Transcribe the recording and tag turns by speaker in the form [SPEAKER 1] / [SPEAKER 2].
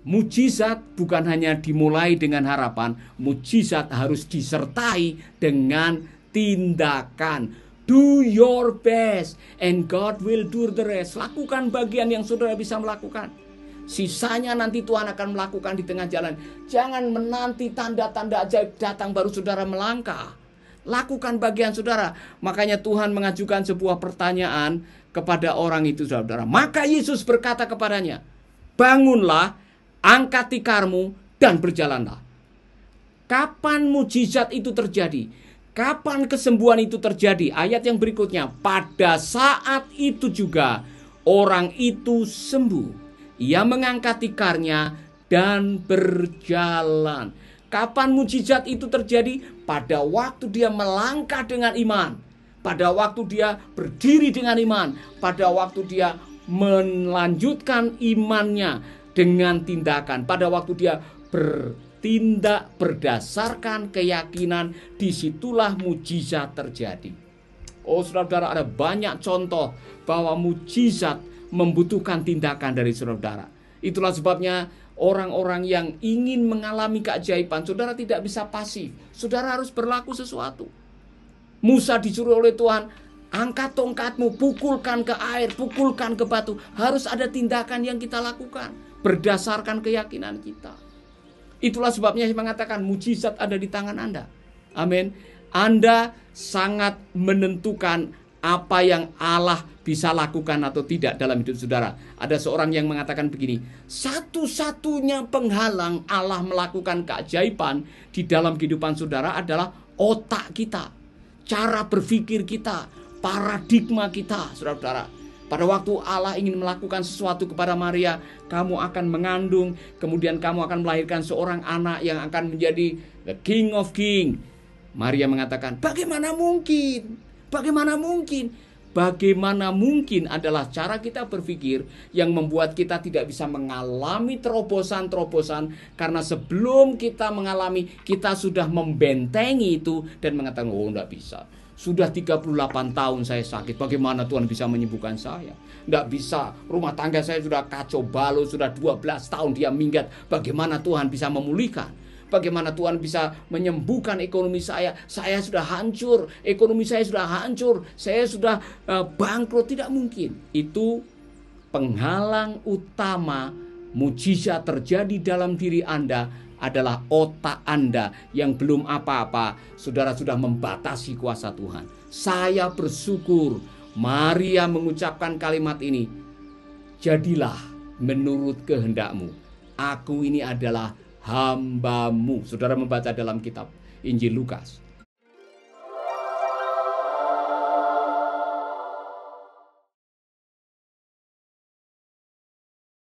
[SPEAKER 1] Mujizat bukan hanya dimulai dengan harapan, mujizat harus disertai dengan tindakan. Do your best and God will do the rest. Lakukan bagian yang saudara bisa melakukan. Sisanya nanti Tuhan akan melakukan di tengah jalan. Jangan menanti tanda-tanda ajaib datang baru saudara melangkah. Lakukan bagian saudara. Makanya Tuhan mengajukan sebuah pertanyaan kepada orang itu, saudara. Maka Yesus berkata kepadanya, bangunlah, angkat tikarmu, dan berjalanlah. Kapan mujizat itu terjadi? Kapan kesembuhan itu terjadi? Ayat yang berikutnya, pada saat itu juga orang itu sembuh. Ia mengangkat tikarnya dan berjalan. Kapan mujizat itu terjadi? Pada waktu dia melangkah dengan iman. Pada waktu dia berdiri dengan iman. Pada waktu dia melanjutkan imannya dengan tindakan. Pada waktu dia bertindak berdasarkan keyakinan, disitulah mujizat terjadi. Oh saudara, ada banyak contoh bahwa mujizat membutuhkan tindakan dari saudara. Itulah sebabnya orang-orang yang ingin mengalami keajaiban, saudara tidak bisa pasif. Saudara harus berlaku sesuatu. Musa disuruh oleh Tuhan, angkat tongkatmu, pukulkan ke air, pukulkan ke batu. Harus ada tindakan yang kita lakukan berdasarkan keyakinan kita. Itulah sebabnya saya mengatakan mujizat ada di tangan Anda. Amin. Anda sangat menentukan apa yang Allah bisa lakukan atau tidak dalam hidup saudara. Ada seorang yang mengatakan begini, satu-satunya penghalang Allah melakukan keajaiban di dalam kehidupan saudara adalah otak kita, cara berpikir kita, paradigma kita, saudara-saudara. Pada waktu Allah ingin melakukan sesuatu kepada Maria, kamu akan mengandung, kemudian kamu akan melahirkan seorang anak yang akan menjadi the King of King. Maria mengatakan, bagaimana mungkin? Bagaimana mungkin? Bagaimana mungkin adalah cara kita berpikir yang membuat kita tidak bisa mengalami terobosan-terobosan. Karena sebelum kita mengalami, kita sudah membentengi itu dan mengatakan, oh enggak bisa. Sudah 38 tahun saya sakit, bagaimana Tuhan bisa menyembuhkan saya? Enggak bisa, rumah tangga saya sudah kacau balau, sudah 12 tahun dia minggat. Bagaimana Tuhan bisa memulihkan? Bagaimana Tuhan bisa menyembuhkan ekonomi saya? Saya sudah hancur, ekonomi saya sudah hancur, saya sudah bangkrut. Tidak mungkin. Itu penghalang utama mujizat terjadi dalam diri Anda adalah otak Anda yang belum apa-apa. Saudara sudah membatasi kuasa Tuhan. Saya bersyukur Maria mengucapkan kalimat ini, jadilah menurut kehendakmu. Aku ini adalah hamba-Mu. Saudara membaca dalam kitab Injil Lukas.